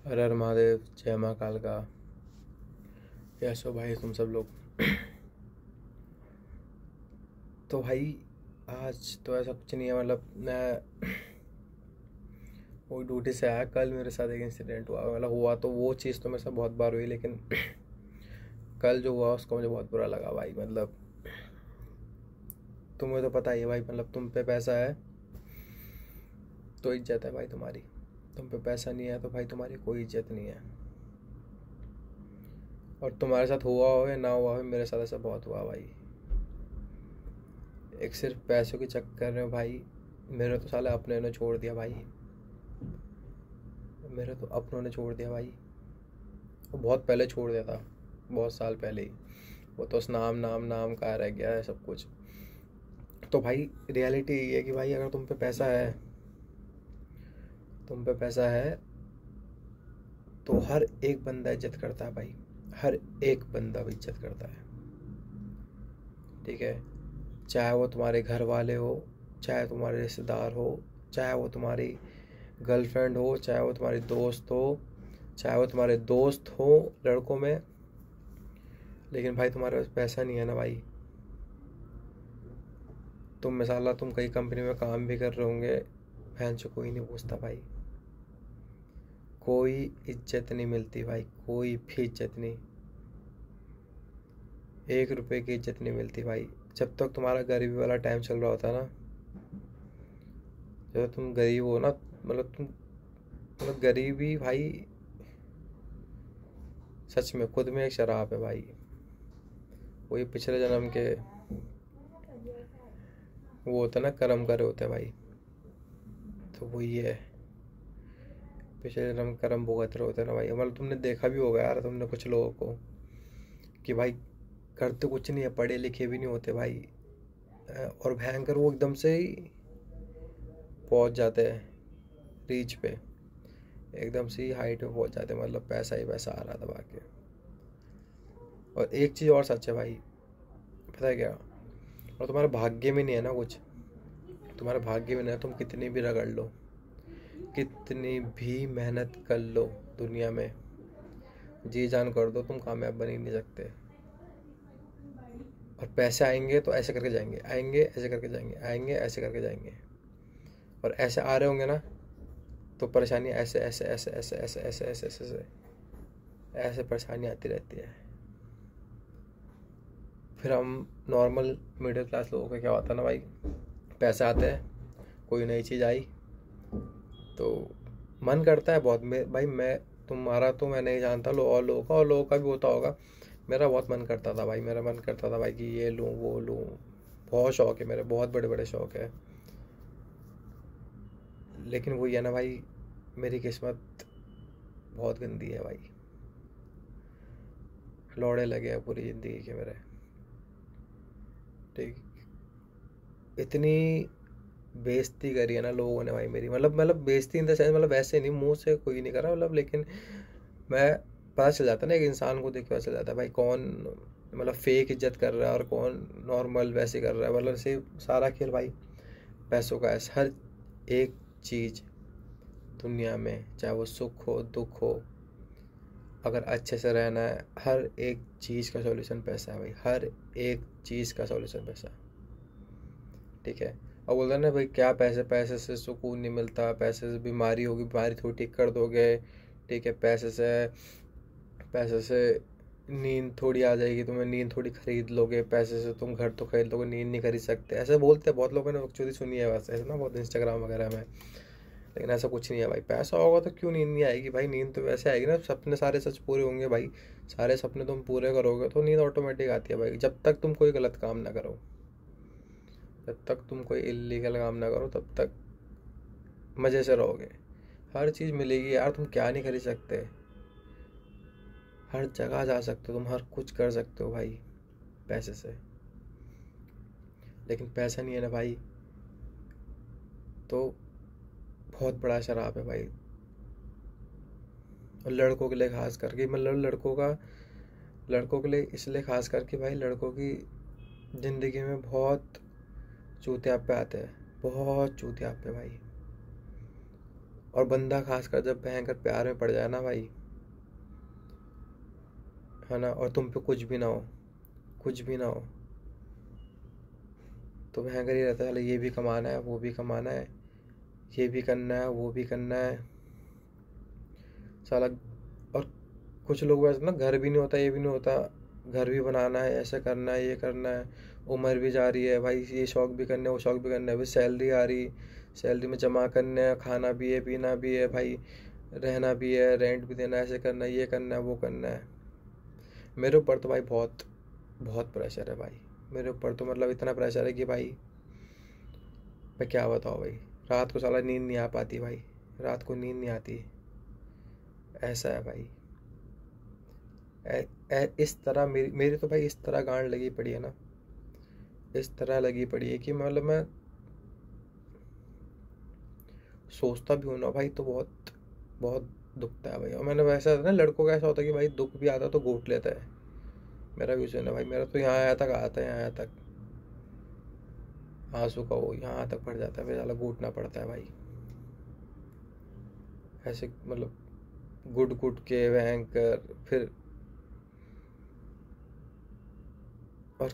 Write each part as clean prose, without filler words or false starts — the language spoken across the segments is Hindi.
हर हर महादेव, जय माँ काल का। कैसे हो भाई तुम सब लोग? तो भाई आज तो ऐसा कुछ नहीं है, मतलब मैं वो ड्यूटी से आया। कल मेरे साथ एक इंसिडेंट हुआ, मतलब हुआ तो वो चीज़ तो मेरे साथ बहुत बार हुई, लेकिन कल जो हुआ उसको मुझे बहुत बुरा लगा भाई। मतलब तुम्हें तो पता ही है भाई, मतलब तुम पे पैसा है तो इज्जत है भाई तुम्हारी, तुम पे पैसा नहीं है तो भाई तुम्हारी कोई इज्जत नहीं है। और तुम्हारे साथ हुआ हो या ना हुआ हो, मेरे साथ ऐसा बहुत हुआ भाई। एक सिर्फ पैसों के चक्कर में भाई मेरे तो साले अपने ने छोड़ दिया भाई, मेरे तो अपनों ने छोड़ दिया भाई। वो बहुत पहले छोड़ दिया था, बहुत साल पहले ही। वो तो उस नाम नाम नाम का रह गया है सब कुछ। तो भाई रियलिटी यही है कि भाई अगर तुम पे पैसा है, तुम पे पैसा है तो हर एक बंदा इज्जत करता है भाई, हर एक बंदा भी इज्जत करता है। ठीक है, चाहे वो तुम्हारे घर वाले हो, चाहे तुम्हारे रिश्तेदार हो, चाहे वो तुम्हारी गर्लफ्रेंड हो, चाहे वो तुम्हारी दोस्त हो, चाहे वो तुम्हारे दोस्त हो लड़कों में। लेकिन भाई तुम्हारे पास पैसा नहीं है ना भाई, तुम मिसाला तुम कई कंपनी में काम भी कर रहे होंगे, बहन से कोई नहीं पूछता भाई, कोई इज्जत नहीं मिलती भाई, कोई भी इज्जत नहीं, 1 रुपए की इज्जत नहीं मिलती भाई। जब तक तुम्हारा गरीबी वाला टाइम चल रहा होता है ना, जब तुम गरीब हो ना, मतलब तुम, मतलब गरीबी भाई सच में खुद में एक शराब है भाई। वही पिछले जन्म के वो होते ना, कर्म करे होते हैं भाई, तो वही है, पिछले जन्म कर्म भुगत रहे होते हैं ना भाई। मतलब तुमने देखा भी होगा यार, तुमने कुछ लोगों को कि भाई करते कुछ नहीं है, पढ़े लिखे भी नहीं होते भाई, और भयंकर वो एकदम से ही पहुंच जाते हैं रीच पे, एकदम से ही हाइट पे पहुंच जाते हैं, मतलब पैसा ही पैसा आ रहा दबा के। और एक चीज़ और सच है भाई, पता है क्या? और तुम्हारे भाग्य में नहीं है ना कुछ, तुम्हारे भाग्य में नहीं है, तुम कितनी भी रगड़ लो, कितनी भी मेहनत कर लो दुनिया में, जी जान कर दो, तुम कामयाब बन ही नहीं सकते। और पैसे आएंगे तो ऐसे करके जाएंगे, आएंगे ऐसे करके जाएंगे, आएंगे ऐसे करके जाएंगे। और ऐसे आ रहे होंगे ना तो परेशानी ऐसे ऐसे ऐसे ऐसे ऐसे ऐसे ऐसे ऐसे ऐसे ऐसे परेशानी आती रहती है। फिर हम नॉर्मल मिडिल क्लास लोगों का क्या होता है ना भाई, पैसे आते हैं, कोई नई चीज़ आई तो मन करता है बहुत। भाई मैं, तुम्हारा तो मैं नहीं जानता, और लोगों का भी होता होगा। मेरा बहुत मन करता था भाई, मेरा मन करता था भाई कि ये लूँ वो लूँ, बहुत शौक है मेरे, बहुत बड़े बड़े शौक है। लेकिन वही है ना भाई, मेरी किस्मत बहुत गंदी है भाई, लौड़े लगे हैं पूरी ज़िंदगी के मेरे। ठीक, इतनी बेइज्जती करी है ना लोगों ने भाई मेरी, मतलब बेइज्जती इन द सेंस, मतलब वैसे नहीं, मुंह से कोई नहीं करा मतलब, लेकिन मैं, पता चल जाता है ना एक इंसान को देख के, पता चल जाता है भाई कौन मतलब फेक इज्जत कर रहा है और कौन नॉर्मल वैसे कर रहा है। मतलब सिर्फ सारा खेल भाई पैसों का है। हर एक चीज़ दुनिया में, चाहे वो सुख हो दुख हो, अगर अच्छे से रहना है, हर एक चीज़ का सॉल्यूशन पैसा है भाई, हर एक चीज़ का सॉल्यूशन पैसा। ठीक है, और बोलते हैं ना भाई क्या पैसे, पैसे से सुकून नहीं मिलता, पैसे से बीमारी होगी, बीमारी थोड़ी ठीक कर दोगे। ठीक है, पैसे से नींद थोड़ी आ जाएगी, तुम्हें नींद थोड़ी खरीद लोगे, पैसे से तुम घर तो खरीद लोगे, नींद नहीं खरीद सकते, ऐसे बोलते हैं बहुत लोगों ने बकचोदी सुनी है वैसे, ऐसे ना बहुत इंस्टाग्राम वगैरह में। लेकिन ऐसा कुछ नहीं है भाई, पैसा होगा तो क्यों नींद नहीं आएगी भाई, नींद तो वैसे आएगी ना, सपने सारे सच पूरे होंगे भाई, सारे सपने तुम पूरे करोगे तो नींद ऑटोमेटिक आती है भाई। जब तक तुम कोई गलत काम ना करो, जब तक तुम कोई इलीगल काम ना करो, तब तक मज़े से रहोगे। हर चीज़ मिलेगी यार, तुम क्या नहीं खरीद सकते, हर जगह जा सकते हो तुम, हर कुछ कर सकते हो भाई पैसे से। लेकिन पैसा नहीं है ना भाई तो बहुत बड़ा शराब है भाई। और लड़कों के लिए खास करके, मतलब लड़कों के लिए इसलिए खास करके भाई, लड़कों की ज़िंदगी में बहुत चूतियापे आते हैं, बहुत चूतियापे भाई। और बंदा खासकर जब भयंकर प्यार में पड़ जाए ना भाई, है ना, और तुम पे कुछ भी ना हो, कुछ भी ना हो, तो भयंकर ही रहता है, ये भी कमाना है, वो भी कमाना है, ये भी करना है, वो भी करना है साला। और कुछ लोग वैसे ना, घर भी नहीं होता, ये भी नहीं होता, घर भी बनाना है, ऐसा करना है, ये करना है, उम्र भी जा रही है भाई, ये शौक भी करने, वो शौक भी करना है, अभी सैलरी आ रही, सैलरी में जमा करना है, खाना भी है, पीना भी है भाई, रहना भी है, रेंट भी देना है, ऐसे करना है, ये करना है, वो करना है। मेरे ऊपर तो भाई बहुत बहुत प्रेशर है भाई, मेरे ऊपर तो मतलब इतना प्रेशर है कि भाई मैं क्या बताऊँ भाई। रात को साला नींद नहीं आ पाती भाई, रात को नींद नहीं आती, ऐसा है भाई। इस तरह मेरी मेरी तो भाई इस तरह गांड लगी पड़ी है ना, इस तरह लगी पड़ी है कि मतलब मैं सोचता भी हूँ ना भाई तो बहुत बहुत दुखता है भाई। और मैंने वैसा ना, लड़कों का ऐसा होता है कि भाई दुख भी आता तो घूट लेता है, मेरा विजन है भाई, मेरा तो यहाँ आया तक आता है, यहाँ आया तक आंसू का वो यहाँ तक पड़ जाता है, फिर साला घूटना पड़ता है भाई, ऐसे मतलब गुट गुट के भयंकर। फिर और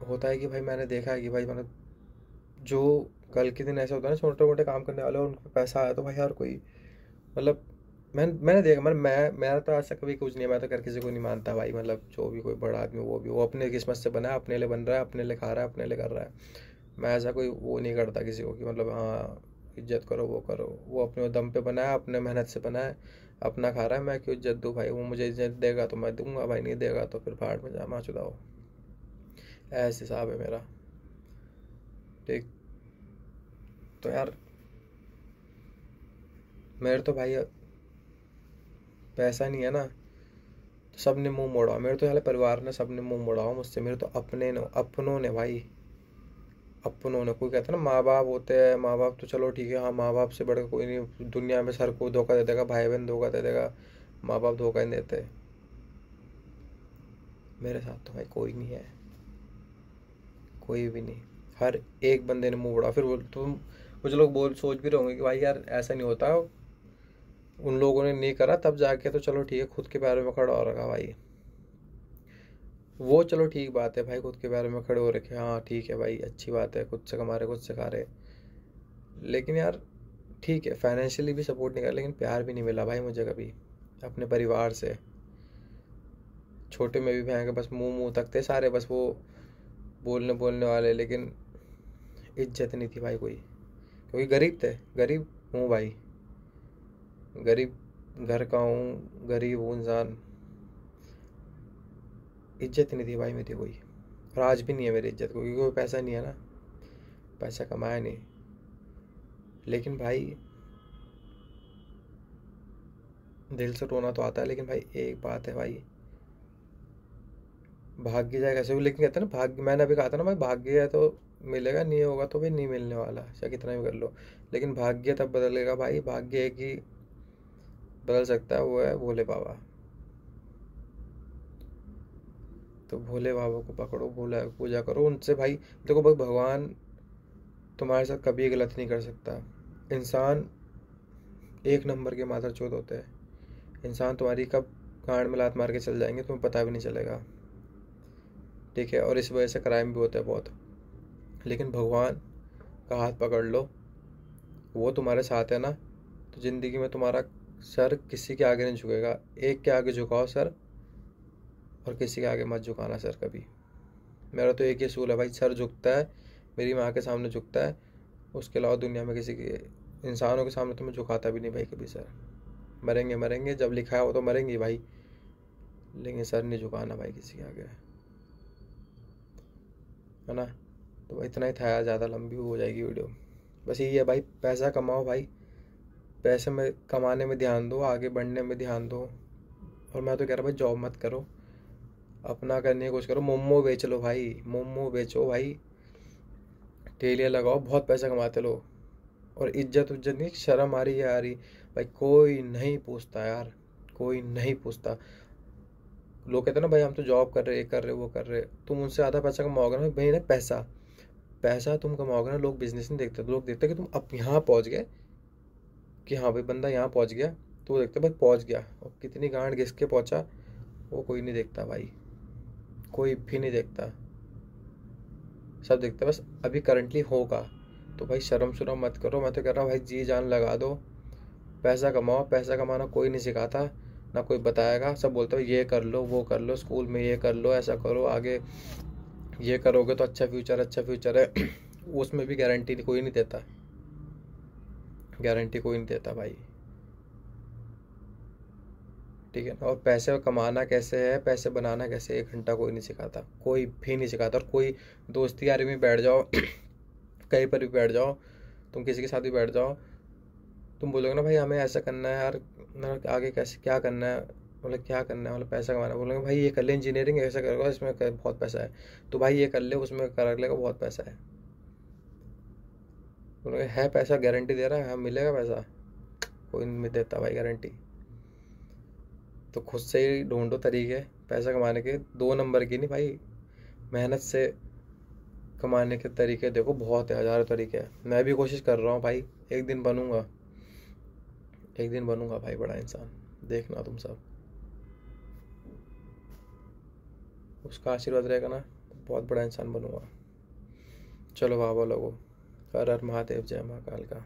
होता है कि भाई मैंने देखा है कि भाई मतलब जो कल के दिन ऐसा होता है ना, छोटे मोटे काम करने वाले, उनको पैसा आया तो भाई यार कोई मतलब मैंने देखा, मैं मेरा तो आज तक कभी कुछ नहीं है, मैं तो कर किसी को नहीं मानता भाई, मतलब जो भी कोई बड़ा आदमी वो भी, वो अपने किस्मत से बना है, अपने लिए बन रहा है, अपने लिए खा रहा है, अपने लिए कर रहा है। मैं ऐसा कोई वो नहीं करता किसी को कि मतलब हाँ इज्जत करो वो करो, वो अपने दम पे बना है, अपने मेहनत से बना है, अपना खा रहा है, मैं क्यों इज्जत दूँ भाई। वो मुझे इज्जत देगा तो मैं दूंगा भाई, नहीं देगा तो फिर भाड़ में जा माँ चुदाओ, ऐसा हिसाब है मेरा। ठीक। तो यार मेरे तो भाई पैसा नहीं है ना, तो सब ने मुंह मोड़ा, मेरे तो साले परिवार ने सब ने मुंह मोड़ा हो मुझसे, मेरे तो अपनों ने भाई, अपनों ने। कोई कहता है ना माँ बाप होते हैं, माँ बाप तो चलो ठीक है, हाँ माँ बाप से बढ़कर कोई नहीं दुनिया में, सर को धोखा दे देगा, भाई बहन धोखा दे देगा, माँ बाप धोखा नहीं देते। मेरे साथ तो भाई कोई नहीं है, कोई भी नहीं। हर एक बंदे ने मुंह मोड़ा। फिर तुम कुछ लोग बोल सोच भी रहे होंगे कि भाई यार ऐसा नहीं होता, उन लोगों ने नहीं करा तब जाके तो चलो ठीक है, खुद के पैरों में खड़ा हो रखा भाई, वो चलो ठीक बात है भाई, खुद के पैरों में खड़े हो रखे, हाँ ठीक है भाई, अच्छी बात है, खुद से कमा रहे, खुद से खा रहे। लेकिन यार ठीक है, फाइनेंशियली भी सपोर्ट नहीं कर, लेकिन प्यार भी नहीं मिला भाई मुझे कभी अपने परिवार से। छोटे में भी भैंगे बस मुंह मुंह तक थे सारे, बस वो बोलने बोलने वाले, लेकिन इज्जत नहीं थी भाई कोई, क्योंकि गरीब थे, गरीब हूँ भाई, गरीब घर का हूँ, गरीब हूँ इंसान, इज्जत नहीं थी भाई मेरी कोई। और आज भी नहीं है मेरी इज्जत, क्योंकि कोई पैसा नहीं है ना, पैसा कमाया नहीं। लेकिन भाई दिल से रोना तो आता है, लेकिन भाई एक बात है भाई, भाग्य जाए कैसे भी, लेकिन कहते हैं ना भाग्य, मैंने अभी कहा था ना भाई, भाग्य है तो मिलेगा, नहीं होगा तो भी नहीं मिलने वाला, चाहे कितना भी कर लो। लेकिन भाग्य तब बदलेगा भाई, भाग्य एक ही बदल सकता है, वो है भोले बाबा। तो भोले बाबा को पकड़ो, भोले पूजा करो उनसे भाई। देखो भाई भगवान तुम्हारे साथ कभी गलत नहीं कर सकता। इंसान एक नंबर के मादर चौथ होते हैं, इंसान तुम्हारी कब गांड में लात मार के चल जाएंगे तुम्हें पता भी नहीं चलेगा, ठीक है। और इस वजह से क्राइम भी होते हैं बहुत। लेकिन भगवान का हाथ पकड़ लो, वो तुम्हारे साथ है ना, तो ज़िंदगी में तुम्हारा सर किसी के आगे नहीं झुकेगा। एक के आगे झुकाओ सर, और किसी के आगे मत झुकाना सर कभी। मेरा तो एक ही असूल है भाई, सर झुकता है मेरी माँ के सामने झुकता है, उसके अलावा दुनिया में किसी के इंसानों के सामने तो मैं झुकाता भी नहीं भाई कभी सर। मरेंगे मरेंगे, जब लिखा है वो तो मरेंगे भाई, लेकिन सर नहीं झुकाना भाई किसी के आगे, है ना। तो इतना ही था यार, ज़्यादा लंबी हो जाएगी वीडियो। बस यही है भाई, पैसा कमाओ भाई, पैसे में कमाने में ध्यान दो, आगे बढ़ने में ध्यान दो। और मैं तो कह रहा भाई जॉब मत करो, अपना करने की कोशिश करो, मोमो बेच लो भाई, मोमो बेचो भाई, ठेलियाँ लगाओ, बहुत पैसा कमाते लोग। और इज्जत उज्जत नहीं, शर्म आ रही है, आ रही भाई, कोई नहीं पूछता यार, कोई नहीं पूछता। लोग कहते हैं ना भाई हम तो जॉब कर रहे, ये कर रहे, वो कर रहे, तुम उनसे आधा पैसा कमाओगे ना भाई, ना पैसा पैसा तुम कमाओगे ना, लोग बिजनेस नहीं देखते, लोग देखते कि तुम अब यहाँ पहुँच गए, कि हाँ भाई बंदा यहाँ पहुँच गया, तो वो देखते भाई पहुँच गया, और कितनी गांड घिस के पहुँचा वो कोई नहीं देखता भाई, कोई भी नहीं देखता। सब देखते बस अभी करंटली होगा। तो भाई शर्म शुरम मत करो, मैं तो कह रहा हूँ भाई जी जान लगा दो, पैसा कमाओ। पैसा कमाना कोई नहीं सिखाता, ना कोई बताएगा। सब बोलते हो ये कर लो वो कर लो, स्कूल में ये कर लो, ऐसा करो, आगे ये करोगे तो अच्छा फ्यूचर, अच्छा फ्यूचर है। उसमें भी गारंटी कोई नहीं देता, गारंटी कोई नहीं देता भाई, ठीक है ना। और पैसे कमाना कैसे है, पैसे बनाना कैसे, 1 घंटा कोई नहीं सिखाता, कोई भी नहीं सिखाता। और कोई दोस्ती यारी में बैठ जाओ कहीं पर भी बैठ जाओ, तुम किसी के साथ भी बैठ जाओ, तुम बोलोगे ना भाई हमें ऐसा करना है यार, मतलब आगे कैसे क्या करना है, मतलब क्या करना है, मतलब पैसा कमाना है, बोलोगे भाई ये कर ले इंजीनियरिंग, ऐसा करोगे इसमें बहुत पैसा है, तो भाई ये कर ले उसमें कर लेगा बहुत पैसा है। बोलोगे है पैसा, गारंटी दे रहा है, हाँ मिलेगा पैसा, कोई नहीं देता भाई गारंटी। तो खुद से ही ढूंढो तरीके पैसा कमाने के, 2 नंबर की नहीं भाई, मेहनत से कमाने के तरीके देखो बहुत है, हज़ारों तरीके हैं। मैं भी कोशिश कर रहा हूँ भाई, एक दिन बनूंगा, एक दिन बनूंगा भाई बड़ा इंसान, देखना तुम सब, उसका आशीर्वाद रहेगा ना, बहुत बड़ा इंसान बनूंगा। चलो बाबा लोगो, हर हर महादेव, जय महाकाल का।